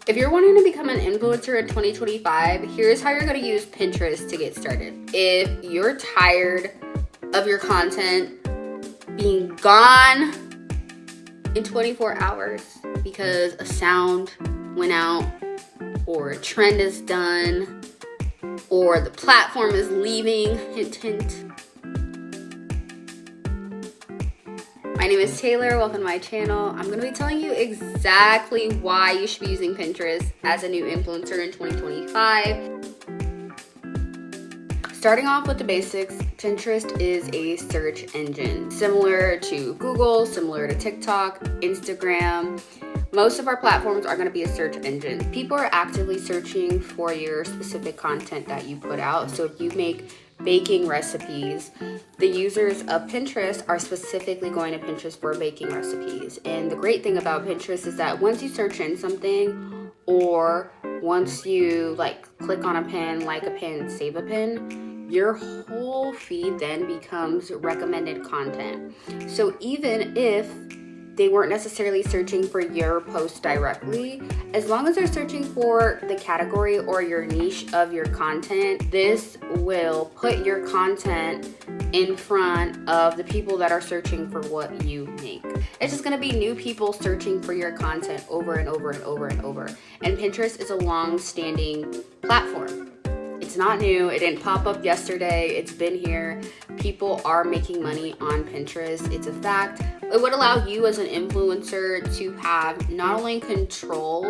If you're wanting to become an influencer in 2025, here's how you're going to use Pinterest to get started. If you're tired of your content being gone in 24 hours because a sound went out, or a trend is done, or the platform is leaving, hint, hint. My name is Taylor, welcome to my channel. I'm going to be telling you exactly why you should be using Pinterest as a new influencer in 2025. Starting off with the basics, Pinterest is a search engine, similar to Google, similar to TikTok, Instagram. Most of our platforms are going to be a search engine. People are actively searching for your specific content that you put out. So if you make baking recipes, the users of Pinterest are specifically going to Pinterest for baking recipes. And the great thing about Pinterest is that once you search in something, or once you click on a pin, like a pin, save a pin, your whole feed then becomes recommended content. So even if they weren't necessarily searching for your post directly, as long as they're searching for the category or your niche of your content, this will put your content in front of the people that are searching for what you make. It's just gonna be new people searching for your content over and over and over and over. And Pinterest is a long-standing platform. It's not new, it didn't pop up yesterday, it's been here. People are making money on Pinterest, it's a fact. It would allow you as an influencer to have not only control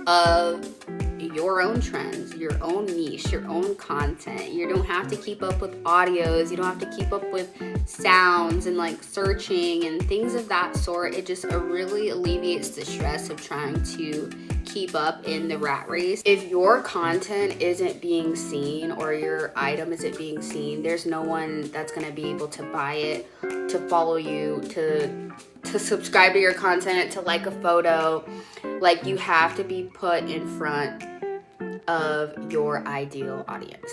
of your own trends, your own niche, your own content. You don't have to keep up with audios, you don't have to keep up with sounds and searching and things of that sort. It just really alleviates the stress of trying to keep up in the rat race. If your content isn't being seen or your item isn't being seen, there's no one that's going to be able to buy it, to follow you, to subscribe to your content, to like a photo. You have to be put in front of your ideal audience.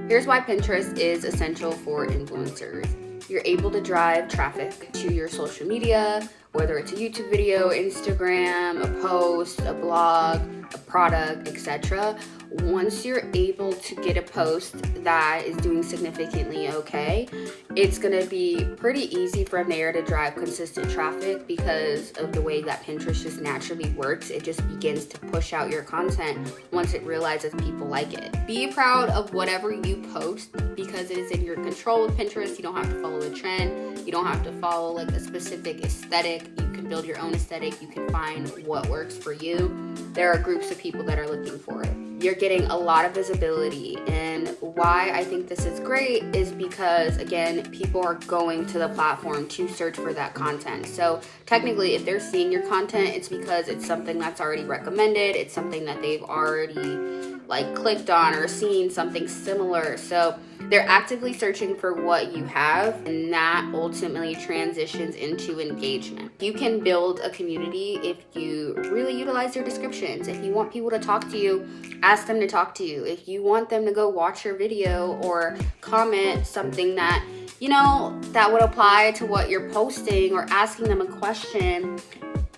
Here's why Pinterest is essential for influencers. You're able to drive traffic to your social media, whether it's a YouTube video, Instagram, a post, a blog, a product, etc. Once you're able to get a post that is doing significantly okay, it's going to be pretty easy from there to drive consistent traffic because of the way that Pinterest just naturally works. It just begins to push out your content once it realizes people like it. Be proud of whatever you post because it is in your control with Pinterest. You don't have to follow a trend. You don't have to follow a specific aesthetic. You can build your own aesthetic. You can find what works for you. There are groups of people that are looking for it. You're getting a lot of visibility, and why I think this is great is because, again, people are going to the platform to search for that content. So technically, if they're seeing your content, it's because it's something that's already recommended. It's something that they've already clicked on or seen something similar. So they're actively searching for what you have, and that ultimately transitions into engagement. You can build a community if you really utilize your descriptions. If you want people to talk to you, ask them to talk to you. If you want them to go watch your video or comment something that that would apply to what you're posting, or asking them a question,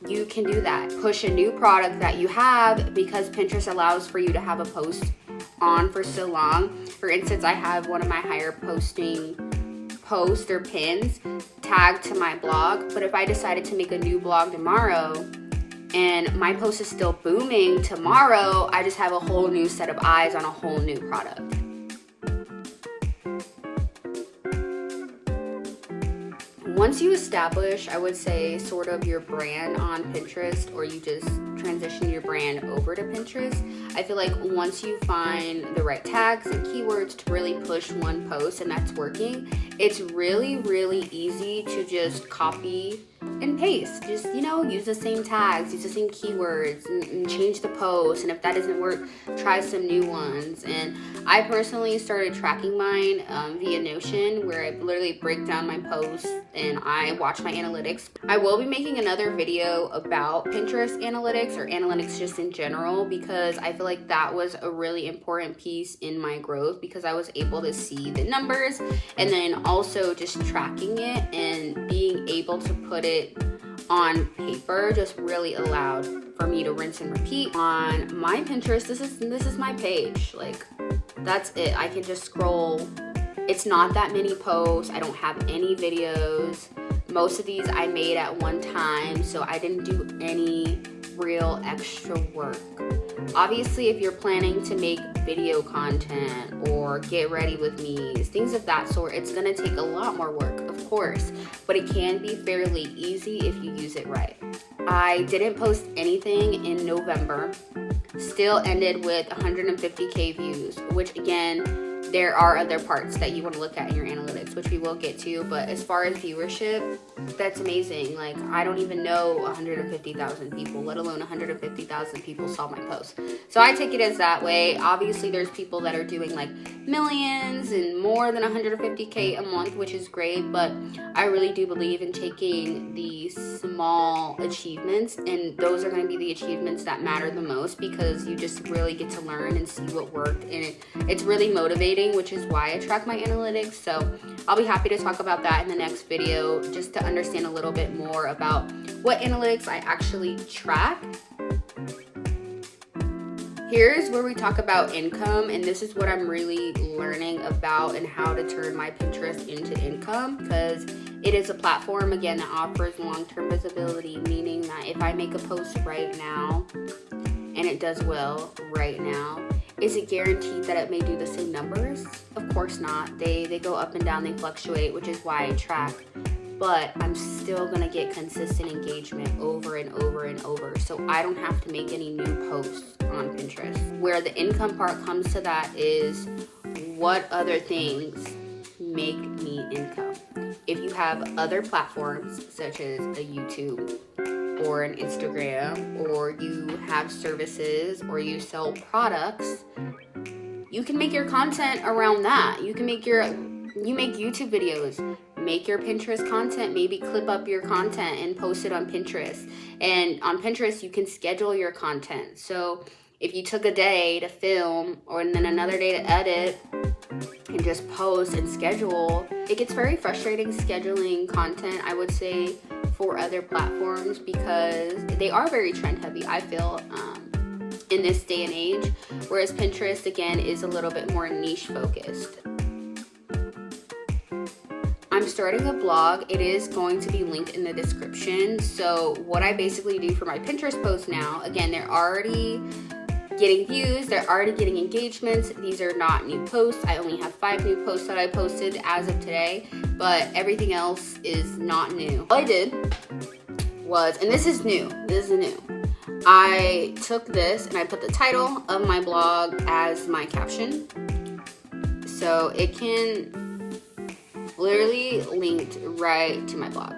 you can do that. Push a new product that you have, because Pinterest allows for you to have a post on for so long. For instance, I have one of my higher posting posts or pins tagged to my blog, but if I decided to make a new blog tomorrow and my post is still booming tomorrow, I just have a whole new set of eyes on a whole new product. Once you establish, I would say, sort of your brand on Pinterest, or you just transition your brand over to Pinterest, I feel like once you find the right tags and keywords to really push one post and that's working, it's really, really easy to just copy and paste. Just, use the same tags, use the same keywords, and change the post. And if that doesn't work, try some new ones. And I personally started tracking mine via Notion, where I literally break down my posts and I watch my analytics. I will be making another video about Pinterest analytics, or analytics just in general, because I feel like that was a really important piece in my growth, because I was able to see the numbers and then also just tracking it and being able to put it on paper just really allowed for me to rinse and repeat. On my Pinterest, this is my page. Like, that's it. I can just scroll. It's not that many posts. I don't have any videos. Most of these I made at one time, so I didn't do any real extra work. Obviously, if you're planning to make video content or get ready with me, things of that sort, it's gonna take a lot more work, of course, but it can be fairly easy if you use it right. I didn't post anything in November, still ended with 150K views, which again, there are other parts that you want to look at in your analytics, which we will get to, but as far as viewership, that's amazing. Like, I don't even know 150,000 people, let alone 150,000 people saw my post. So I take it as that way. Obviously, there's people that are doing like millions and more than 150K a month, which is great, but I really do believe in taking the small achievements, and those are going to be the achievements that matter the most, because you just really get to learn and see what worked, and it's really motivating, which is why I track my analytics. So I'll be happy to talk about that in the next video, just to understand a little bit more about what analytics I actually track. Here's where we talk about income, and this is what I'm really learning about and how to turn my Pinterest into income, because it is a platform, again, that offers long-term visibility, meaning that if I make a post right now and it does well right now, is it guaranteed that it may do the same numbers? Of course not. They go up and down, they fluctuate, which is why I track. But I'm still gonna get consistent engagement over and over and over. So I don't have to make any new posts on Pinterest. Where the income part comes to that is, what other things make me income? If you have other platforms, such as a YouTube or an Instagram, or you have services, or you sell products, you can make your content around that. You make YouTube videos, make your Pinterest content, maybe clip up your content and post it on Pinterest. And on Pinterest, you can schedule your content. So if you took a day to film, or then another day to edit, and just post and schedule, it gets very frustrating scheduling content, I would say, for other platforms, because they are very trend heavy, I feel, in this day and age, whereas Pinterest, again, is a little bit more niche focused. I'm starting a blog. It is going to be linked in the description. So what I basically do for my Pinterest posts now, again, they're already getting views, they're already getting engagements. These are not new posts. I only have 5 new posts that I posted as of today, but everything else is not new. All I did was, and this is new, I took this and I put the title of my blog as my caption, so it can literally linked right to my blog.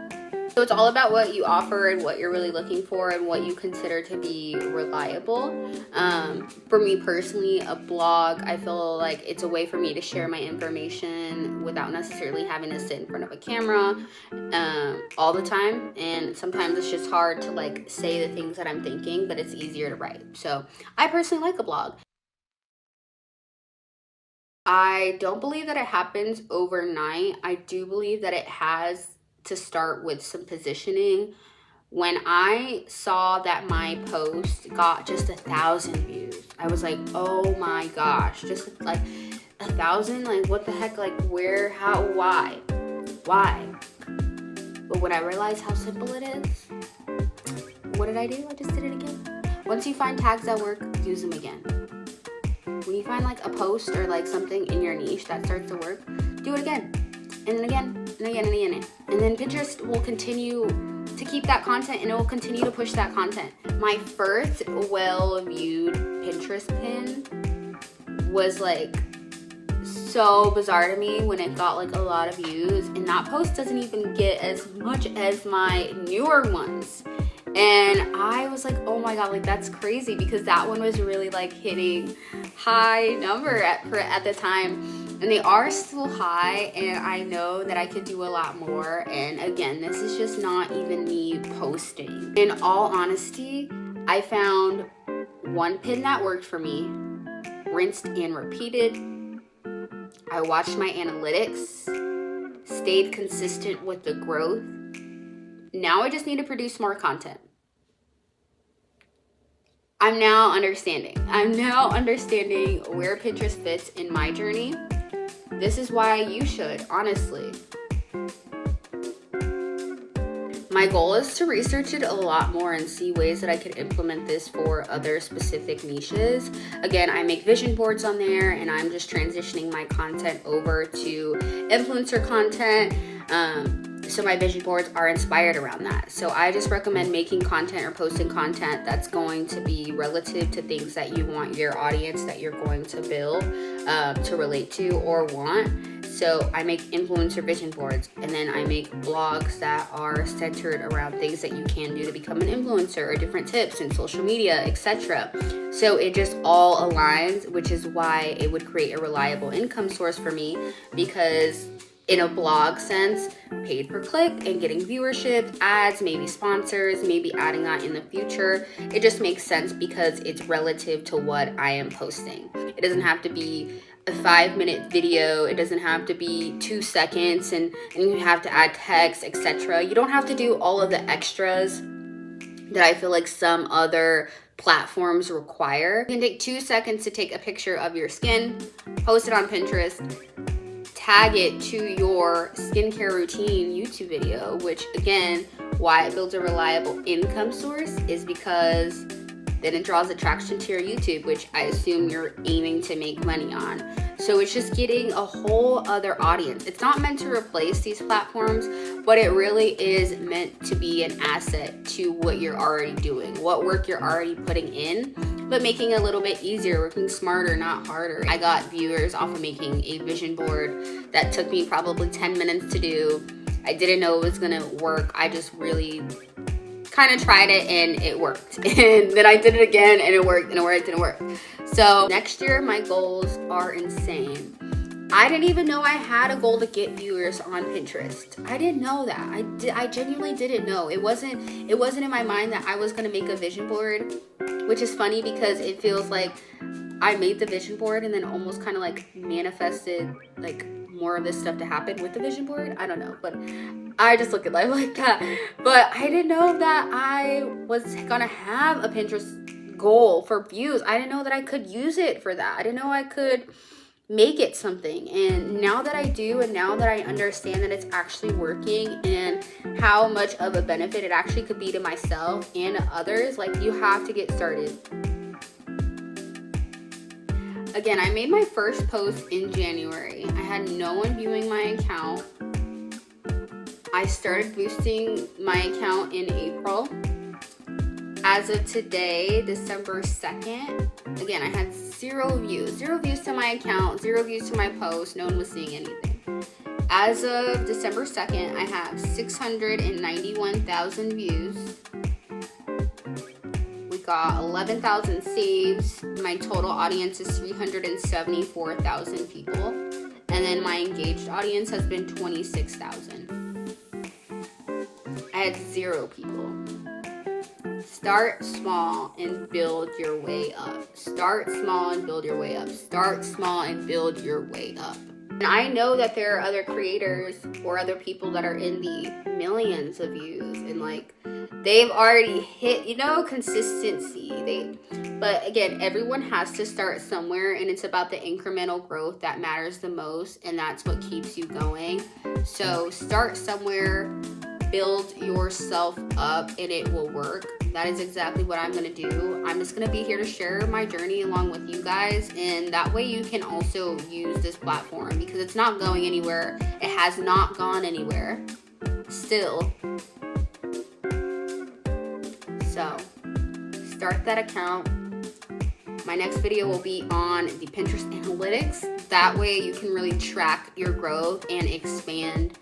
So it's all about what you offer and what you're really looking for and what you consider to be reliable. For me personally, a blog, I feel like it's a way for me to share my information without necessarily having to sit in front of a camera all the time. And sometimes it's just hard to like say the things that I'm thinking, but it's easier to write. So I personally like a blog. I don't believe that it happens overnight. I do believe that it has to start with some positioning. When I saw that my post got just 1,000 views, I was like, oh my gosh, just like 1,000? Like, what the heck? Like, where, how, why? But when I realized how simple it is, what did I do? I just did it again. Once you find tags that work, use them again. When you find like a post or like something in your niche that starts to work, do it again. And then again, and again, and again. And then Pinterest will continue to keep that content, and it will continue to push that content. My first well-viewed Pinterest pin was like so bizarre to me when it got like a lot of views, and that post doesn't even get as much as my newer ones. And I was like, oh my god, like that's crazy, because that one was really like hitting high number at the time. And they are still high, and I know that I could do a lot more. And again, this is just not even me posting. In all honesty, I found one pin that worked for me, rinsed and repeated. I watched my analytics, stayed consistent with the growth, Now I just need to produce more content. I'm now understanding where Pinterest fits in my journey. This is why you should, honestly. My goal is to research it a lot more and see ways that I could implement this for other specific niches. Again, I make vision boards on there, and I'm just transitioning my content over to influencer content. So my vision boards are inspired around that. So I just recommend making content or posting content that's going to be relative to things that you want your audience that you're going to build to relate to or want. So I make influencer vision boards, and then I make blogs that are centered around things that you can do to become an influencer, or different tips in social media, etc. So it just all aligns, which is why it would create a reliable income source for me, because in a blog sense, paid per click and getting viewership, ads, maybe sponsors, maybe adding that in the future, it just makes sense because it's relative to what I am posting. It doesn't have to be a 5-minute video. It doesn't have to be 2 seconds and you have to add text, etc. You don't have to do all of the extras that I feel like some other platforms require. You can take 2 seconds to take a picture of your skin, post it on Pinterest, tag it to your skincare routine YouTube video, which again, why it builds a reliable income source is because then it draws attraction to your YouTube, which I assume you're aiming to make money on. So it's just getting a whole other audience. It's not meant to replace these platforms, but it really is meant to be an asset to what you're already doing, what work you're already putting in, but making it a little bit easier, working smarter, not harder. I got viewers off of making a vision board that took me probably 10 minutes to do. I didn't know it was gonna work. I just really kind of tried it and it worked. And then I did it again and it worked and it worked and it worked. So next year, my goals are insane. I didn't even know I had a goal to get viewers on Pinterest. I didn't know that. I genuinely didn't know. It wasn't in my mind that I was gonna make a vision board, which is funny because it feels like I made the vision board and then almost kind of like manifested like more of this stuff to happen with the vision board. I don't know, but I just look at life like that. But I didn't know that I was gonna have a Pinterest goal for views. I didn't know that I could use it for that. I didn't know I could make it something. And now that I do, and now that I understand that it's actually working and how much of a benefit it actually could be to myself and others, like, you have to get started. Again, I made my first post in January. I had no one viewing my account. I started boosting my account in April. As of today, December 2nd, again, I had 0 views. 0 views to my account, 0 views to my post. No one was seeing anything. As of December 2nd, I have 691,000 views. We got 11,000 saves. My total audience is 374,000 people. And then my engaged audience has been 26,000. I had 0 people. Start small and build your way up. Start small and build your way up. Start small and build your way up. And I know that there are other creators or other people that are in the millions of views and like they've already hit, consistency. But again, everyone has to start somewhere, and it's about the incremental growth that matters the most, and that's what keeps you going. So start somewhere, build yourself up, and it will work. That is exactly what I'm gonna do. I'm just gonna be here to share my journey along with you guys, and that way you can also use this platform because it's not going anywhere. It has not gone anywhere still. So start that account. My next video will be on the Pinterest analytics. That way you can really track your growth and expand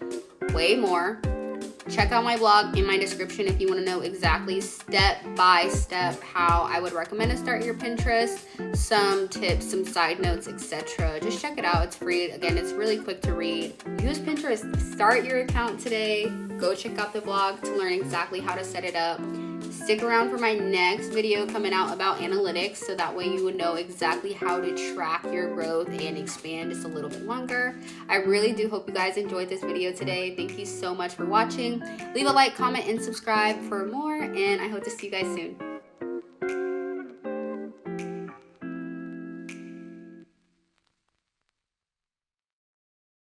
way more. Check out my blog in my description if you want to know exactly step by step how I would recommend to start your Pinterest, some tips, some side notes, etc. Just check it out. It's free. Again, it's really quick to read. Use Pinterest. Start your account today. Go check out the blog to learn exactly how to set it up. Stick around for my next video coming out about analytics, so that way you would know exactly how to track your growth and expand just a little bit longer. I really do hope you guys enjoyed this video today. Thank you so much for watching. Leave a like, comment, and subscribe for more, and I hope to see you guys soon.